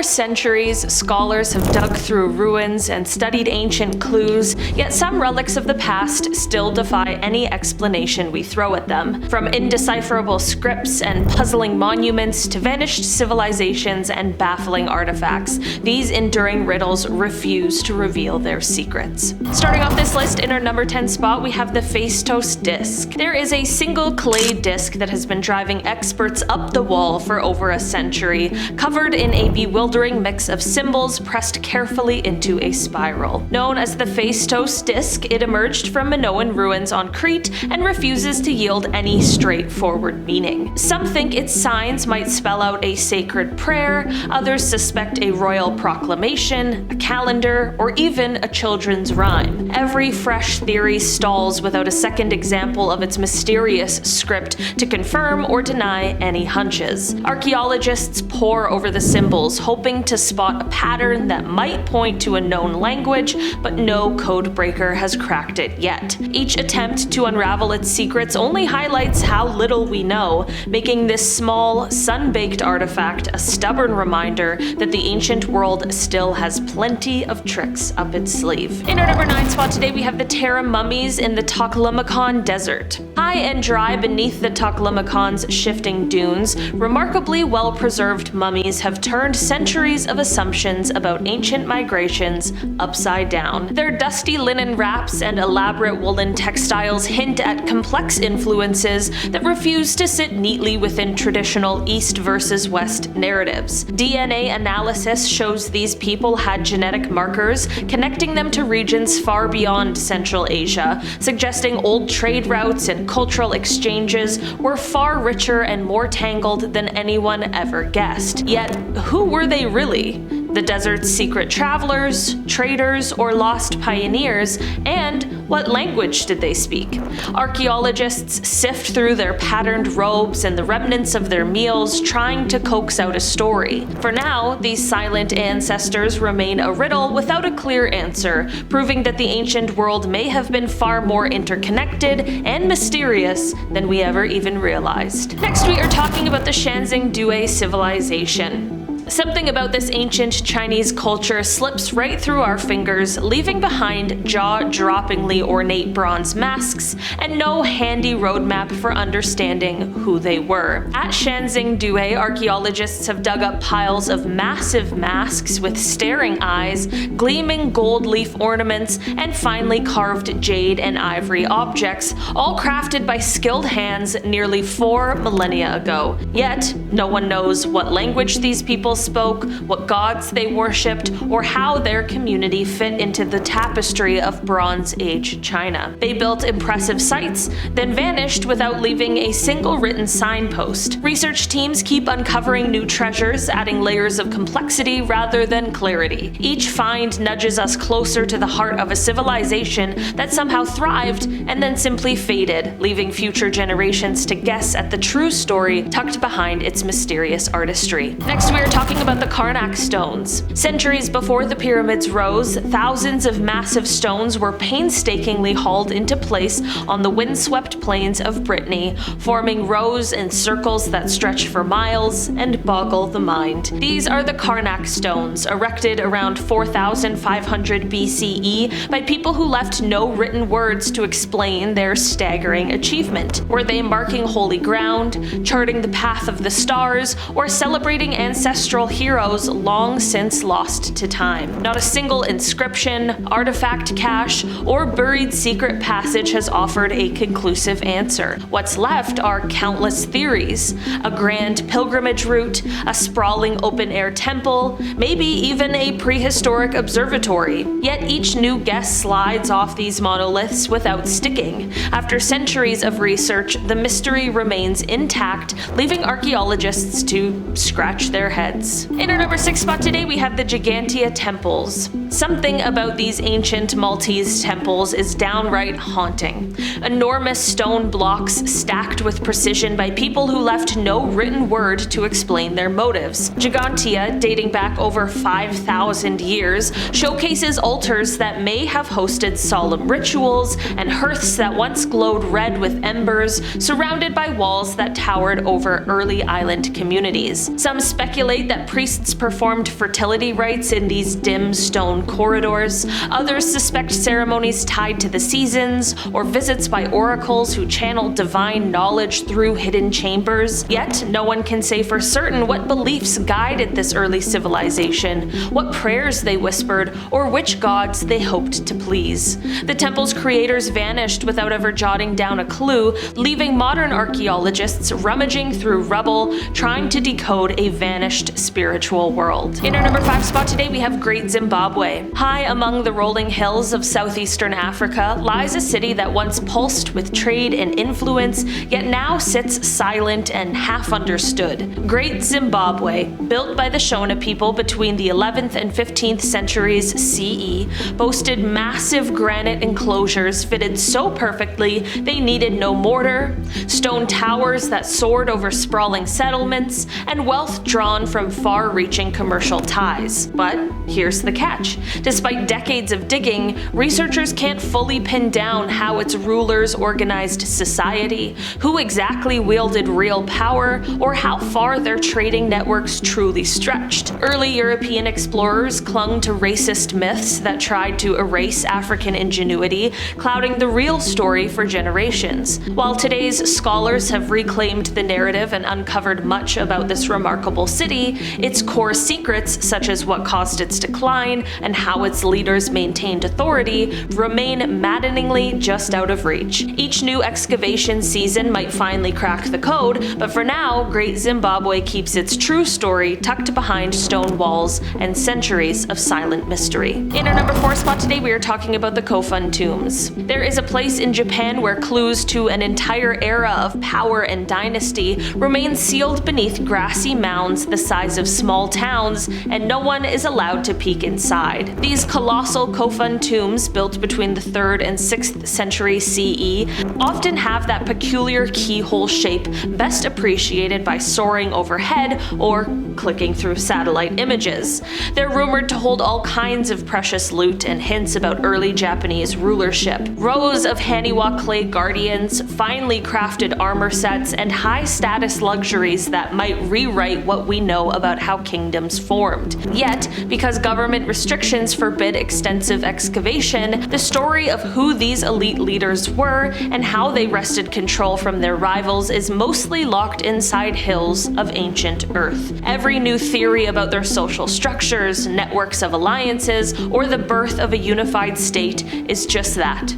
For centuries, scholars have dug through ruins and studied ancient clues, yet some relics of the past still defy any explanation we throw at them. From indecipherable scripts and puzzling monuments to vanished civilizations and baffling artifacts, these enduring riddles refuse to reveal their secrets. Starting off this list, in our number 10 spot, we have the Phaistos Disc. There is a single clay disc that has been driving experts up the wall for over a century, covered in a bewildering mix of symbols pressed carefully into a spiral. Known as the Phaistos Disc, it emerged from Minoan ruins on Crete and refuses to yield any straightforward meaning. Some think its signs might spell out a sacred prayer, others suspect a royal proclamation, a calendar, or even a children's rhyme. Every fresh theory stalls without a second example of its mysterious script to confirm or deny any hunches. Archaeologists pore over the symbols, hoping to spot a pattern that might point to a known language, but no code breaker has cracked it yet. Each attempt to unravel its secrets only highlights how little we know, making this small, sun-baked artifact a stubborn reminder that the ancient world still has plenty of tricks up its sleeve. In our number 9 spot today, we have the Tarim mummies in the Taklamakan desert. High and dry beneath the Taklamakan's shifting dunes, remarkably well-preserved mummies have turned centuries of assumptions about ancient migrations upside down. Their dusty linen wraps and elaborate woolen textiles hint at complex influences that refuse to sit neatly within traditional East versus West narratives. DNA analysis shows these people had genetic markers connecting them to regions far beyond Central Asia, suggesting old trade routes and cultural exchanges were far richer and more tangled than anyone ever guessed. Yet, who were they really? The desert's secret travelers, traders, or lost pioneers? And what language did they speak? Archaeologists sift through their patterned robes and the remnants of their meals, trying to coax out a story. For now, these silent ancestors remain a riddle without a clear answer, proving that the ancient world may have been far more interconnected and mysterious than we ever even realized. Next, we are talking about the Sanxingdui Civilization. Something about this ancient Chinese culture slips right through our fingers, leaving behind jaw-droppingly ornate bronze masks and no handy roadmap for understanding who they were. At Sanxingdui, archaeologists have dug up piles of massive masks with staring eyes, gleaming gold leaf ornaments, and finely carved jade and ivory objects, all crafted by skilled hands nearly 4 millennia ago. Yet, no one knows what language these people spoke, what gods they worshipped, or how their community fit into the tapestry of Bronze Age China. They built impressive sites, then vanished without leaving a single written signpost. Research teams keep uncovering new treasures, adding layers of complexity rather than clarity. Each find nudges us closer to the heart of a civilization that somehow thrived and then simply faded, leaving future generations to guess at the true story tucked behind its mysterious artistry. Next, we are talking about the Carnac Stones. Centuries before the pyramids rose, thousands of massive stones were painstakingly hauled into place on the windswept plains of Brittany, forming rows and circles that stretch for miles and boggle the mind. These are the Carnac Stones, erected around 4500 BCE by people who left no written words to explain their staggering achievement. Were they marking holy ground, charting the path of the stars, or celebrating ancestral heroes long since lost to time? Not a single inscription, artifact cache, or buried secret passage has offered a conclusive answer. What's left are countless theories: a grand pilgrimage route, a sprawling open-air temple, maybe even a prehistoric observatory. Yet each new guess slides off these monoliths without sticking. After centuries of research, the mystery remains intact, leaving archaeologists to scratch their heads. In our number 6 spot today, we have the Ggantija Temples. Something about these ancient Maltese temples is downright haunting. Enormous stone blocks stacked with precision by people who left no written word to explain their motives. Ggantija, dating back over 5,000 years, showcases altars that may have hosted solemn rituals and hearths that once glowed red with embers, surrounded by walls that towered over early island communities. Some speculate that priests performed fertility rites in these dim stone corridors. Others suspect ceremonies tied to the seasons, or visits by oracles who channeled divine knowledge through hidden chambers. Yet, no one can say for certain what beliefs guided this early civilization, what prayers they whispered, or which gods they hoped to please. The temple's creators vanished without ever jotting down a clue, leaving modern archaeologists rummaging through rubble, trying to decode a vanished spiritual world. In our number 5 spot today, we have Great Zimbabwe. High among the rolling hills of southeastern Africa lies a city that once pulsed with trade and influence, yet now sits silent and half understood. Great Zimbabwe, built by the Shona people between the 11th and 15th centuries CE, boasted massive granite enclosures fitted so perfectly they needed no mortar, stone towers that soared over sprawling settlements, and wealth drawn from far-reaching commercial ties. But here's the catch. Despite decades of digging, researchers can't fully pin down how its rulers organized society, who exactly wielded real power, or how far their trading networks truly stretched. Early European explorers clung to racist myths that tried to erase African ingenuity, clouding the real story for generations. While today's scholars have reclaimed the narrative and uncovered much about this remarkable city, its core secrets, such as what caused its decline and how its leaders maintained authority, remain maddeningly just out of reach. Each new excavation season might finally crack the code, but for now, Great Zimbabwe keeps its true story tucked behind stone walls and centuries of silent mystery. In our number 4 spot today, we are talking about the Kofun Tombs. There is a place in Japan where clues to an entire era of power and dynasty remain sealed beneath grassy mounds the size of small towns, and no one is allowed to peek inside. These colossal Kofun tombs, built between the 3rd and 6th century CE, often have that peculiar keyhole shape best appreciated by soaring overhead or clicking through satellite images. They're rumored to hold all kinds of precious loot and hints about early Japanese rulership. Rows of Haniwa clay guardians, finely crafted armor sets, and high-status luxuries that might rewrite what we know about how kingdoms formed. Yet, because government restrictions forbid extensive excavation, the story of who these elite leaders were and how they wrested control from their rivals is mostly locked inside hills of ancient Earth. Every new theory about their social structures, networks of alliances, or the birth of a unified state is just that.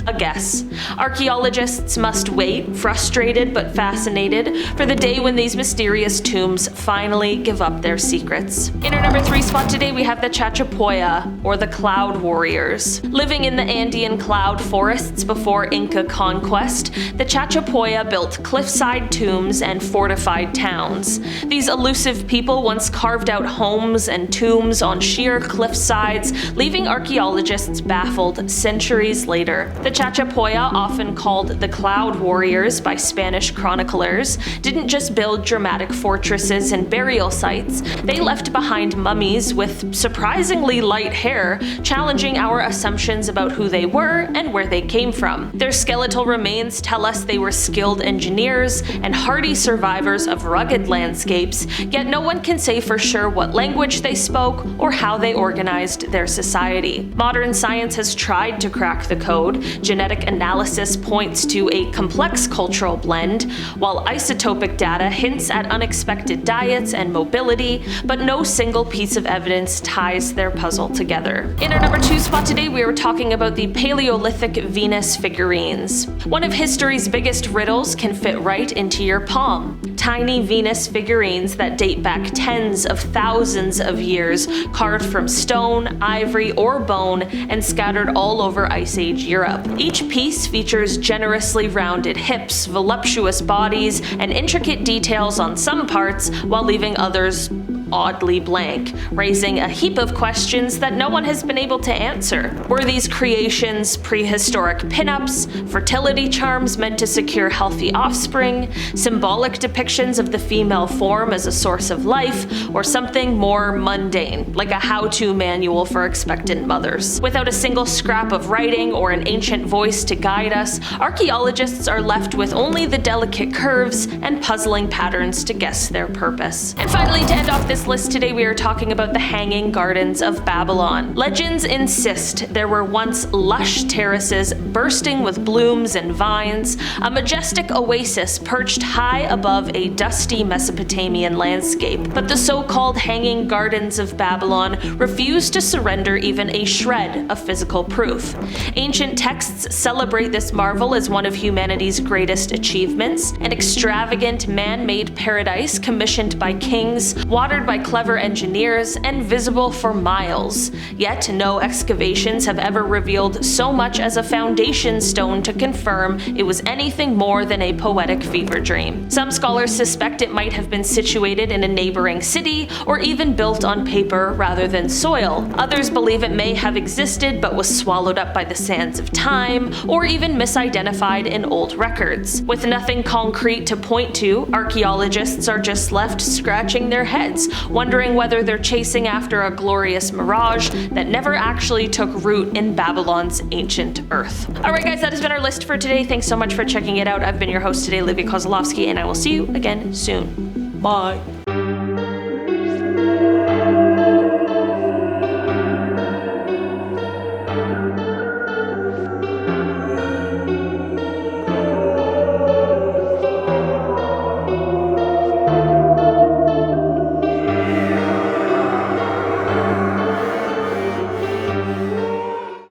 A guess. Archaeologists must wait, frustrated but fascinated, for the day when these mysterious tombs finally give up their secrets. In our number 3 spot today, we have the Chachapoya, or the Cloud Warriors. Living in the Andean cloud forests before Inca conquest, the Chachapoya built cliffside tombs and fortified towns. These elusive people once carved out homes and tombs on sheer cliff sides, leaving archaeologists baffled centuries later. The Chachapoya, often called the Cloud Warriors by Spanish chroniclers, didn't just build dramatic fortresses and burial sites, they left behind mummies with surprisingly light hair, challenging our assumptions about who they were and where they came from. Their skeletal remains tell us they were skilled engineers and hardy survivors of rugged landscapes, yet no one can say for sure what language they spoke or how they organized their society. Modern science has tried to crack the code. Genetic analysis points to a complex cultural blend, while isotopic data hints at unexpected diets and mobility, but no single piece of evidence ties their puzzle together. In our number 2 spot today, we are talking about the Paleolithic Venus figurines. One of history's biggest riddles can fit right into your palm. Tiny Venus figurines that date back tens of thousands of years, carved from stone, ivory, or bone, and scattered all over Ice Age Europe. Each piece features generously rounded hips, voluptuous bodies, and intricate details on some parts, while leaving others oddly blank, raising a heap of questions that no one has been able to answer. Were these creations prehistoric pinups, fertility charms meant to secure healthy offspring, symbolic depictions of the female form as a source of life, or something more mundane, like a how-to manual for expectant mothers? Without a single scrap of writing or an ancient voice to guide us, archaeologists are left with only the delicate curves and puzzling patterns to guess their purpose. And finally, to end off this this list today we are talking about the Hanging Gardens of Babylon. Legends insist there were once lush terraces bursting with blooms and vines, a majestic oasis perched high above a dusty Mesopotamian landscape. But the so-called Hanging Gardens of Babylon refuse to surrender even a shred of physical proof. Ancient texts celebrate this marvel as one of humanity's greatest achievements, an extravagant man-made paradise commissioned by kings, watered by clever engineers, and visible for miles. Yet no excavations have ever revealed so much as a foundation stone to confirm it was anything more than a poetic fever dream. Some scholars suspect it might have been situated in a neighboring city, or even built on paper rather than soil. Others believe it may have existed but was swallowed up by the sands of time, or even misidentified in old records. With nothing concrete to point to, archaeologists are just left scratching their heads, wondering whether they're chasing after a glorious mirage that never actually took root in Babylon's ancient earth. Alright guys, that has been our list for today. Thanks so much for checking it out. I've been your host today, Livia Kozlowski, and I will see you again soon. Bye.